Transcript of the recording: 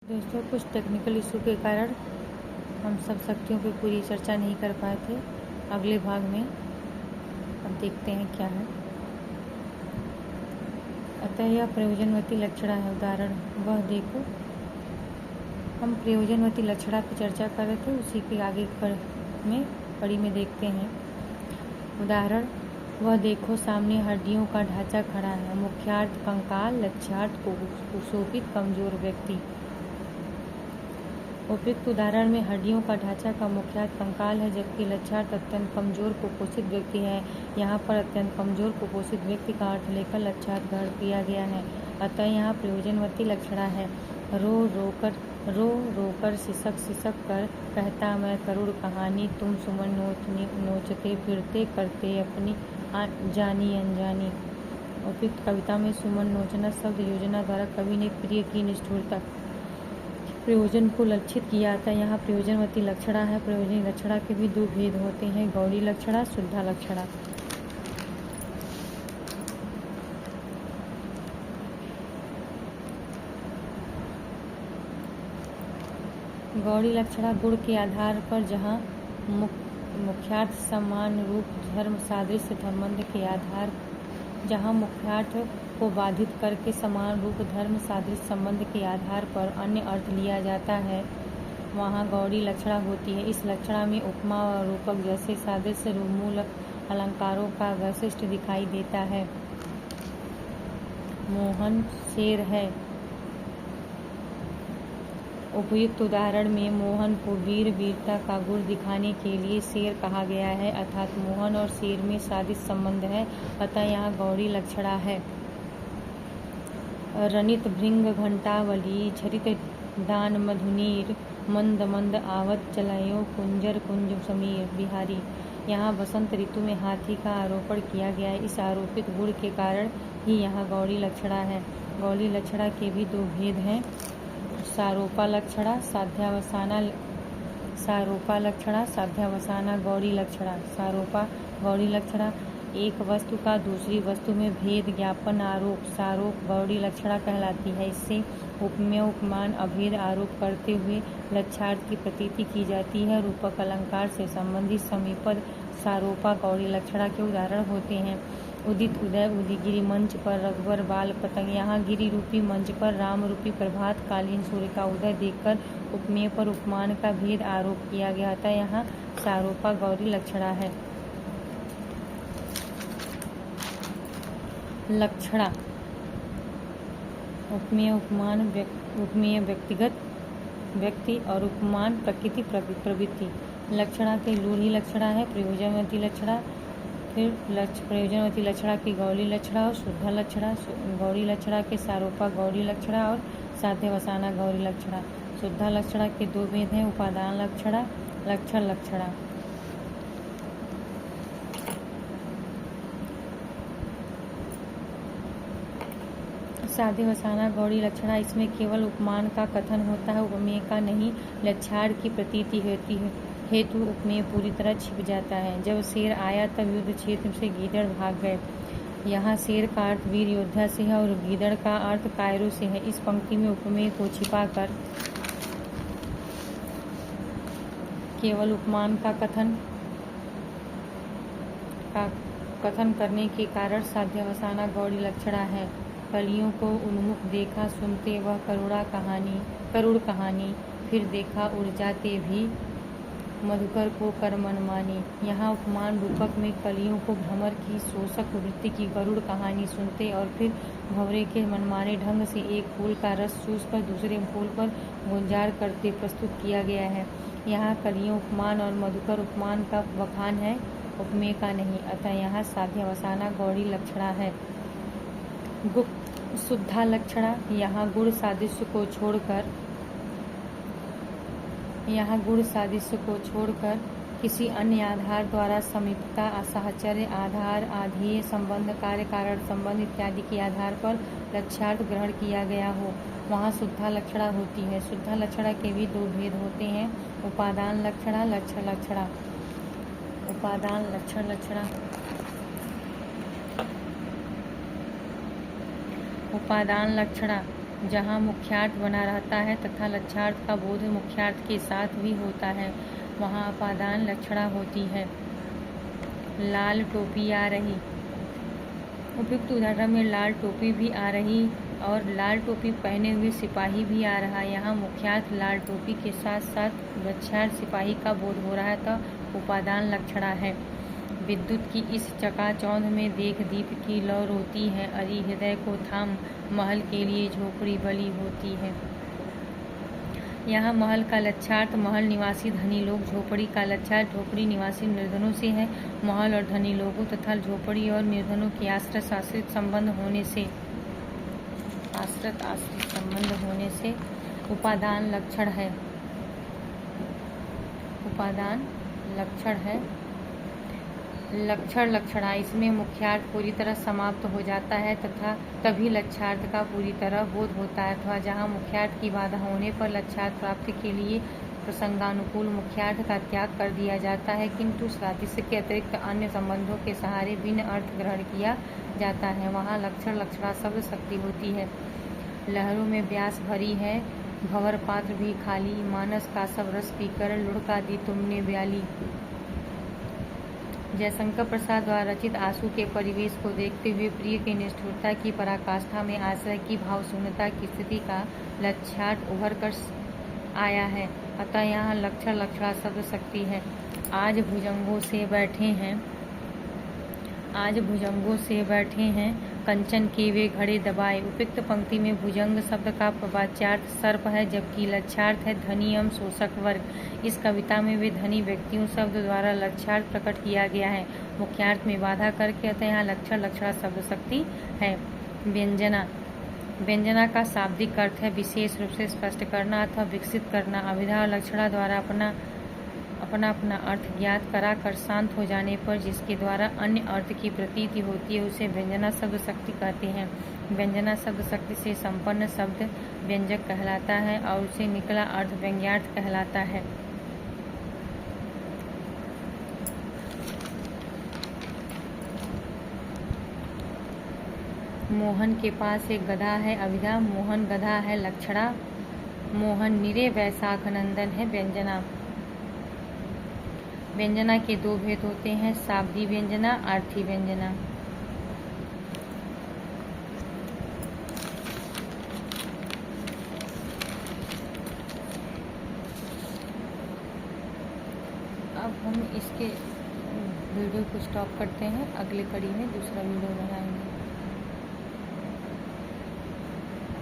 दोस्तों, कुछ technical issue के कारण हम सब शक्तियों पे पूरी चर्चा नहीं कर पाए थे। अगले भाग में अब देखते हैं क्या है। अतः यह प्रयोजनवती लक्षणा है। उदाहरण वह देखो। हम प्रयोजनवती लक्षणा पर चर्चा कर रहे थे, उसी के आगे कड़ी में देखते हैं। उदाहरण वह देखो, सामने हड्डियों का ढांचा खड़ा है। मुख्यार्थ कंकाल, लक्ष्यार्थ कुशोपित कमजोर व्यक्ति। उपयुक्त उदाहरण में हड्डियों का ढांचा का मुख्यार्थ कंकाल है, जबकि लक्ष्यार्थ अत्यंत कमजोर कुपोषित व्यक्ति है। यहाँ पर अत्यंत कमजोर कुपोषित व्यक्ति का अर्थ लेकर लक्ष्यार्थ ग्रहण किया गया है। अतः यहाँ प्रयोजनवती लक्षणा है। रो रोकर सिसक कर कहता मैं करुण कहानी, तुम सुमन नोचते फिरते करते अपनी जानी अनजानी। उपयुक्त कविता में सुमन नोचना शब्द योजना द्वारा कवि ने प्रिय की निष्ठुरता प्रयोजन को लक्षित किया था। यहाँ प्रयोजनवती लक्षणा है। प्रयोजनी लक्षणा के भी दो भेद होते हैं, गौड़ी लक्षणा, शुद्धा लक्षणा। गौड़ी लक्षणा गुण के आधार पर, जहाँ मुख्यार्थ समान रूप धर्म सादृश्य संबंध के आधार जहाँ मुख्यार्थ को बाधित करके समान रूप धर्म सादृश्य संबंध के आधार पर अन्य अर्थ लिया जाता है, वहाँ गौड़ी लक्षणा होती है। इस लक्षणा में उपमा और रूपक जैसे सादृश्य मूल अलंकारों का वैशिष्ट्य दिखाई देता है। मोहन शेर है। उपयुक्त उदाहरण में मोहन को वीरता का गुण दिखाने के लिए शेर कहा गया है, अर्थात मोहन और शेर में सादृश्य संबंध है। अतः यहाँ गौड़ी लक्षणा है। रनित भृंग घंटावली, झरित दान मधुनीर, मंद मंद आवत चलायो कुंजर कुंज समीर बिहारी। यहाँ बसंत ऋतु में हाथी का आरोपण किया गया है। इस आरोपित गुण के कारण ही यहाँ गौड़ी लक्षणा है। गौड़ी लक्षणा के भी दो भेद हैं, सारोपा लक्षणा, साध्यावसाना गौड़ी लक्षणा। सारोपा गौड़ी लक्षणा एक वस्तु का दूसरी वस्तु में भेद ज्ञापन आरोप सारोप गौड़ी लक्षणा कहलाती है। इससे उपमेय उपमान अभेद आरोप करते हुए लक्ष्यार्थ की प्रतीति की जाती है। रूपक अलंकार से संबंधित समीपद सारोपा गौड़ी लक्षणा के उदाहरण होते हैं। उदित उदय, उदिगिरी मंच पर रघुवर बाल पतंग। यहाँ गिरि रूपी मंच पर राम रूपी प्रभात कालीन सूर्य का उदय देखकर उपमेय पर उपमान का भेद आरोप किया गया था। यहाँ सारोपा गौड़ी लक्षणा है। लक्षणा उपमेय उपमान उपमेय व्यक्तिगत व्यक्ति और उपमान प्रकृति प्रवृत्ति। लक्षणा के रूढ़ि लक्षणा है, प्रयोजनवती लक्षणा, फिर प्रयोजनवती लक्षणा की गौड़ी लक्षणा और शुद्धा लक्षणा। गौड़ी लक्षणा के सारोपा गौड़ी लक्षणा और साध्यवसाना गौड़ी लक्षणा। शुद्धा लक्षणा के दो भेद हैं, उपादान लक्षणा, लक्षण लक्षणा। साध्यवसाना गौड़ी लक्षणा, इसमें केवल उपमान का कथन होता है, उपमेय का नहीं। लक्ष्यार्थ की प्रतीति होती है हेतु उपमेय पूरी तरह छिप जाता है। जब शेर आया तब युद्ध क्षेत्र से गीदड़ भाग गए। यहाँ शेर का अर्थ वीर योद्धा से है और गीदड़ का अर्थ कायरों से है। इस पंक्ति में उपमेय को छिपाकर केवल उपमान का कथन करने के कारण साध्यवसाना गौड़ी लक्षणा है। कलियों को उन्मुख देखा सुनते वह करुण कहानी, फिर देखा उड़ जाते भी मधुकर को कर मनमानी। यहाँ उपमान रूपक में कलियों को भ्रमर की शोषक वृत्ति की गरुड़ कहानी सुनते और फिर भंवरे के मनमाने ढंग से एक फूल का रस चूस कर दूसरे फूल पर गुंजार करते प्रस्तुत किया गया है। यहाँ कलियों उपमान और मधुकर उपमान का बखान है, उपमेय का नहीं। अतः यहाँ साध्यवसाना गौड़ी लक्षणा है। शुद्धा लक्षणा, यहाँ गुण सादृश्य को छोड़कर किसी अन्य आधार द्वारा समीपता, साहचर्य, आधार, आधेय संबंध, कार्य कारण संबंध इत्यादि के आधार पर लक्ष्यार्थ ग्रहण किया गया हो, वहाँ शुद्धा लक्षणा होती है। शुद्धा लक्षणा के भी दो भेद होते हैं, उपादान लक्षणा, लक्षण लक्षणा। उपादान लक्षण लक्षणा। उपादान लक्षणा जहाँ मुख्यार्थ बना रहता है तथा लक्षार्थ का बोध मुख्यार्थ के साथ भी होता है, वहाँ अपादान लक्षणा होती है। लाल टोपी आ रही। उपयुक्त उदाहरण में लाल टोपी भी आ रही और लाल टोपी पहने हुए सिपाही भी आ रहा। यहाँ मुख्यार्थ लाल टोपी के साथ साथ लक्षार्थ सिपाही का बोध हो रहा है तो उपादान लक्षणा है। विद्युत की इस चकाचौंध में देख दीप की लौ रोती है, अरि हृदय को थाम महल के लिए झोपड़ी बली होती है। यहाँ महल का लक्षार्थ महल निवासी धनी लोग, झोपड़ी का लक्षार्थ झोपड़ी निवासी निर्धनों से है। महल और धनी लोगों तथा झोपड़ी और निर्धनों के आश्रित संबंध होने से उपादान लक्षण है। उपादान लक्षण है। लक्षण लक्षणा, इसमें मुख्यार्थ पूरी तरह समाप्त हो जाता है तथा तभी लक्षार्थ का पूरी तरह बोध होता है, अथवा जहाँ मुख्यार्थ की बाधा होने पर लक्षार्थ प्राप्ति के लिए प्रसंगानुकूल मुख्यार्थ का त्याग कर दिया जाता है, किंतु सादृश्य के अतिरिक्त अन्य संबंधों के सहारे भिन्न अर्थ ग्रहण किया जाता है, वहाँ लक्षण लक्षणा शब्द शक्ति होती है। लहरों में व्यास भरी है, भंवर पात्र भी खाली, मानस का सब रस पीकर लुढ़का दी तुमने ब्याली। जयशंकर प्रसाद द्वारा रचित आंसू के परिवेश को देखते हुए प्रिय की निष्ठुरता की पराकाष्ठा में आश्रय की भावशून्यता की स्थिति का लक्षार्थ उभर कर आया है, अतः यहाँ लक्षण लक्षणा शब्द शक्ति है। आज भुजंगों से बैठे हैं कंचन के वे घड़े दबाए। उपयुक्त पंक्ति में भुजंग शब्द का वाच्यार्थ सर्प है, जबकि लक्षार्थ है धनी एवं शोषक वर्ग। इस कविता में वे धनी व्यक्तियों शब्द द्वारा लक्षार्थ प्रकट किया गया है, मुख्यार्थ में बाधा करके, अतः यहाँ लक्षण लक्षणा शब्द शक्ति है। व्यंजना। व्यंजना का शाब्दिक अर्थ है विशेष रूप से स्पष्ट करना अथवा विकसित करना। अभिधा और लक्षणा द्वारा अपना अर्थ ज्ञात करा कर शांत हो जाने पर जिसके द्वारा अन्य अर्थ की प्रतीति होती है उसे व्यंजना शब्द शक्ति कहते हैं। व्यंजना शब्द शक्ति से संपन्न शब्द व्यंजक कहलाता है और उसे निकला अर्थ व्यंग्यार्थ कहलाता है। मोहन के पास एक गधा है, अभिधा। मोहन गधा है, लक्षणा। मोहन निरे वैशाख नंदन है, व्यंजना। व्यंजना के दो भेद होते हैं, शाब्दी व्यंजना, आर्थी व्यंजना। अब हम इसके वीडियो को स्टॉप करते हैं, अगली कड़ी में दूसरा वीडियो बनाएंगे।